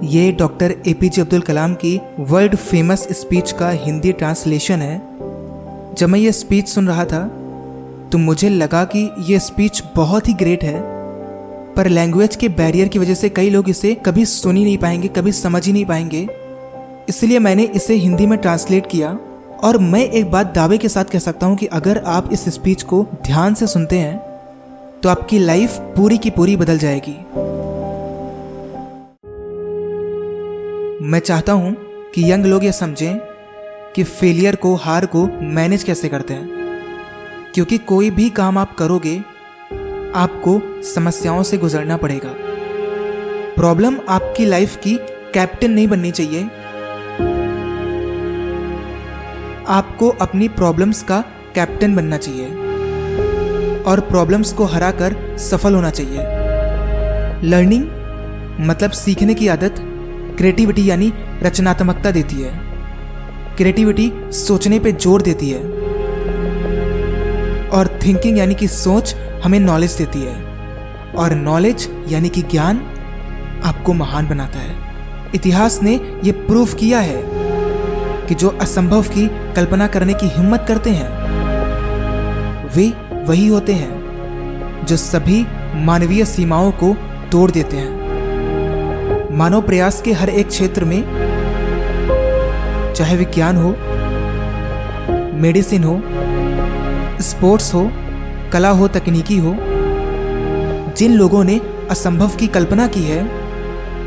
ये doctor APJ Abdul Kalam की world famous speech का हिंदी ट्रांसलेशन है। जब मैं ये स्पीच सुन रहा था तो मुझे लगा कि ये स्पीच बहुत ही ग्रेट है, पर लैंग्वेज के बैरियर की वजह से कई लोग इसे कभी सुन ही नहीं पाएंगे, कभी समझ ही नहीं पाएंगे। इसलिए मैंने इसे हिंदी में ट्रांसलेट किया और मैं एक बात दावे के साथ कह सकता हूँ कि अगर आप इस स्पीच को ध्यान से सुनते हैं तो आपकी लाइफ पूरी की पूरी बदल जाएगी। मैं चाहता हूं कि यंग लोग ये समझें कि फेलियर को, हार को मैनेज कैसे करते हैं, क्योंकि कोई भी काम आप करोगे आपको समस्याओं से गुजरना पड़ेगा। प्रॉब्लम आपकी लाइफ की कैप्टन नहीं बननी चाहिए, आपको अपनी प्रॉब्लम्स का कैप्टन बनना चाहिए और प्रॉब्लम्स को हराकर सफल होना चाहिए। लर्निंग मतलब सीखने की आदत क्रिएटिविटी यानी रचनात्मकता देती है। क्रिएटिविटी सोचने पे जोर देती है और थिंकिंग यानी कि सोच हमें नॉलेज देती है और नॉलेज यानी कि ज्ञान आपको महान बनाता है। इतिहास ने ये प्रूफ किया है कि जो असंभव की कल्पना करने की हिम्मत करते हैं वे वही होते हैं जो सभी मानवीय सीमाओं को तोड़ देते हैं। मानव प्रयास के हर एक क्षेत्र में, चाहे विज्ञान हो, मेडिसिन हो, स्पोर्ट्स हो, कला हो, तकनीकी हो, जिन लोगों ने असंभव की कल्पना की है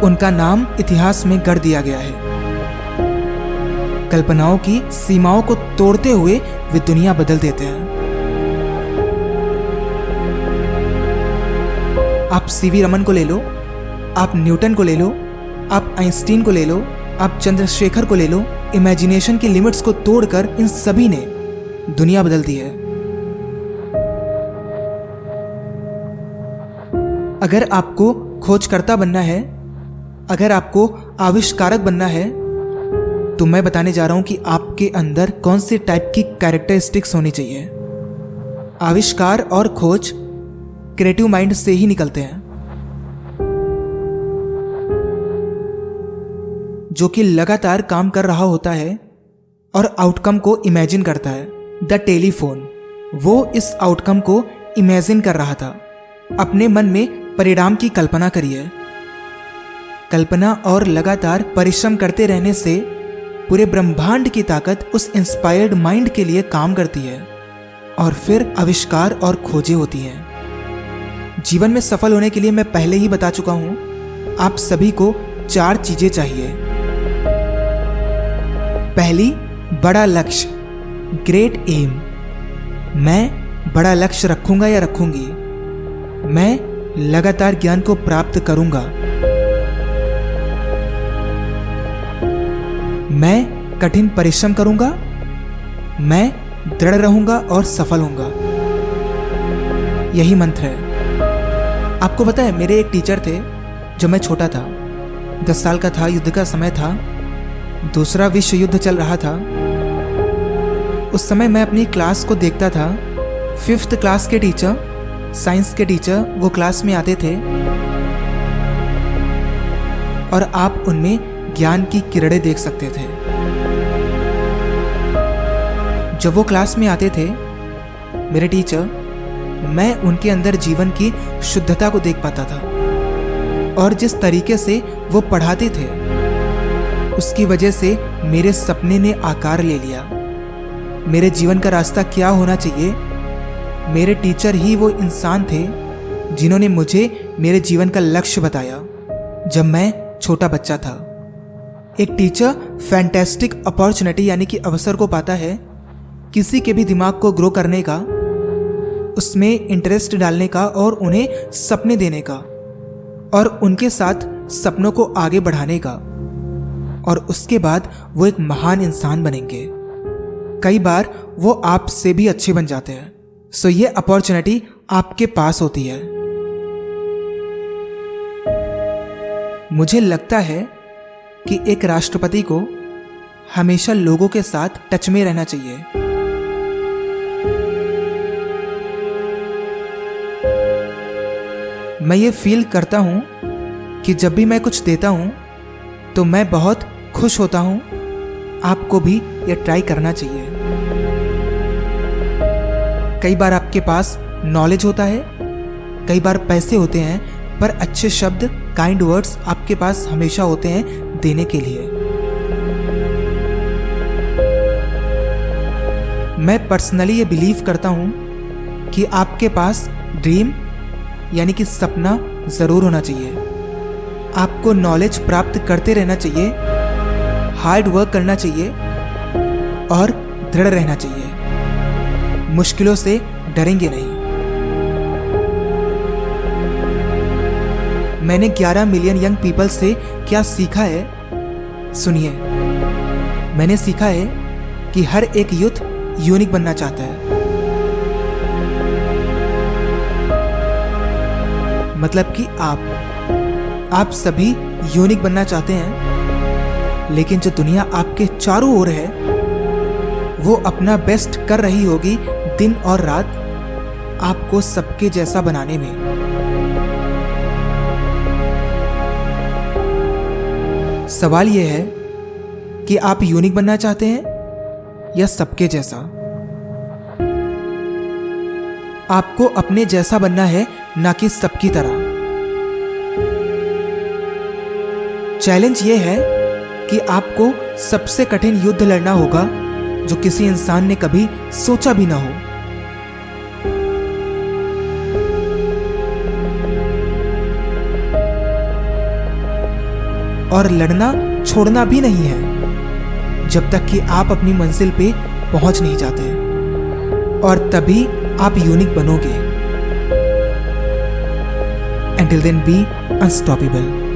उनका नाम इतिहास में गढ़ दिया गया है। कल्पनाओं की सीमाओं को तोड़ते हुए वे दुनिया बदल देते हैं। आप सीवी रमन को ले लो, आप न्यूटन को ले लो, आप आइंस्टीन को ले लो, आप चंद्रशेखर को ले लो। इमेजिनेशन की लिमिट्स को तोड़कर इन सभी ने दुनिया बदल दी है। अगर आपको खोजकर्ता बनना है, अगर आपको आविष्कारक बनना है, तो मैं बताने जा रहा हूं कि आपके अंदर कौन से टाइप की कैरेक्टरिस्टिक्स होनी चाहिए। आविष्कार और खोज क्रिएटिव माइंड से ही निकलते हैं, जो कि लगातार काम कर रहा होता है और आउटकम को इमेजिन करता है। द टेलीफोन, वो इस आउटकम को इमेजिन कर रहा था। अपने मन में परिणाम की कल्पना करिए। कल्पना और लगातार परिश्रम करते रहने से पूरे ब्रह्मांड की ताकत उस इंस्पायर्ड माइंड के लिए काम करती है और फिर आविष्कार और खोजें होती हैं। जीवन में सफल होने के लिए मैं पहले ही बता चुका हूं, आप सभी को 4 चीजें चाहिए। पहली, बड़ा लक्ष्य, ग्रेट एम। मैं बड़ा लक्ष्य रखूंगा या रखूंगी। मैं लगातार ज्ञान को प्राप्त करूंगा। मैं कठिन परिश्रम करूंगा। मैं दृढ़ रहूंगा और सफल होऊंगा। यही मंत्र है। आपको पता है, मेरे एक टीचर थे जब मैं छोटा था, 10 साल का था, युद्ध का समय था, दूसरा विश्व युद्ध चल रहा था। उस समय मैं अपनी क्लास को देखता था। 5th क्लास के टीचर, साइंस के टीचर वो क्लास में आते थे और आप उनमें ज्ञान की किरणें देख सकते थे। जब वो क्लास में आते थे मेरे टीचर, मैं उनके अंदर जीवन की शुद्धता को देख पाता था और जिस तरीके से वो पढ़ाते थे उसकी वजह से मेरे सपने ने आकार ले लिया। मेरे जीवन का रास्ता क्या होना चाहिए, मेरे टीचर ही वो इंसान थे जिन्होंने मुझे मेरे जीवन का लक्ष्य बताया जब मैं छोटा बच्चा था। एक टीचर फैंटास्टिक अपॉर्चुनिटी यानी कि अवसर को पाता है किसी के भी दिमाग को ग्रो करने का, उसमें इंटरेस्ट डालने का और उन्हें सपने देने का और उनके साथ सपनों को आगे बढ़ाने का, और उसके बाद वो एक महान इंसान बनेंगे। कई बार वो आपसे भी अच्छे बन जाते हैं। सो ये अपॉर्चुनिटी आपके पास होती है। मुझे लगता है कि एक राष्ट्रपति को हमेशा लोगों के साथ टच में रहना चाहिए। मैं ये फील करता हूं कि जब भी मैं कुछ देता हूं तो मैं बहुत खुश होता हूँ। आपको भी ये ट्राई करना चाहिए। कई बार आपके पास नॉलेज होता है, कई बार पैसे होते हैं, पर अच्छे शब्द, काइंड वर्ड्स आपके पास हमेशा होते हैं देने के लिए। मैं पर्सनली ये बिलीव करता हूँ कि आपके पास ड्रीम यानी कि सपना ज़रूर होना चाहिए। आपको नॉलेज प्राप्त करते रहना चाहिए, हार्ड वर्क करना चाहिए और दृढ़ रहना चाहिए। मुश्किलों से डरेंगे नहीं। मैंने 11 मिलियन यंग पीपल से क्या सीखा है, सुनिए। मैंने सीखा है कि हर एक यूथ यूनिक बनना चाहता है। मतलब कि आप सभी यूनिक बनना चाहते हैं, लेकिन जो दुनिया आपके चारों ओर है वो अपना बेस्ट कर रही होगी दिन और रात आपको सबके जैसा बनाने में। सवाल यह है कि आप यूनिक बनना चाहते हैं या सबके जैसा। आपको अपने जैसा बनना है, ना कि सबकी तरह। चैलेंज यह है कि आपको सबसे कठिन युद्ध लड़ना होगा जो किसी इंसान ने कभी सोचा भी ना हो। और लड़ना छोड़ना भी नहीं है जब तक कि आप अपनी मंजिल पे पहुंच नहीं जाते, और तभी आप यूनिक बनोगे। Until then, be unstoppable.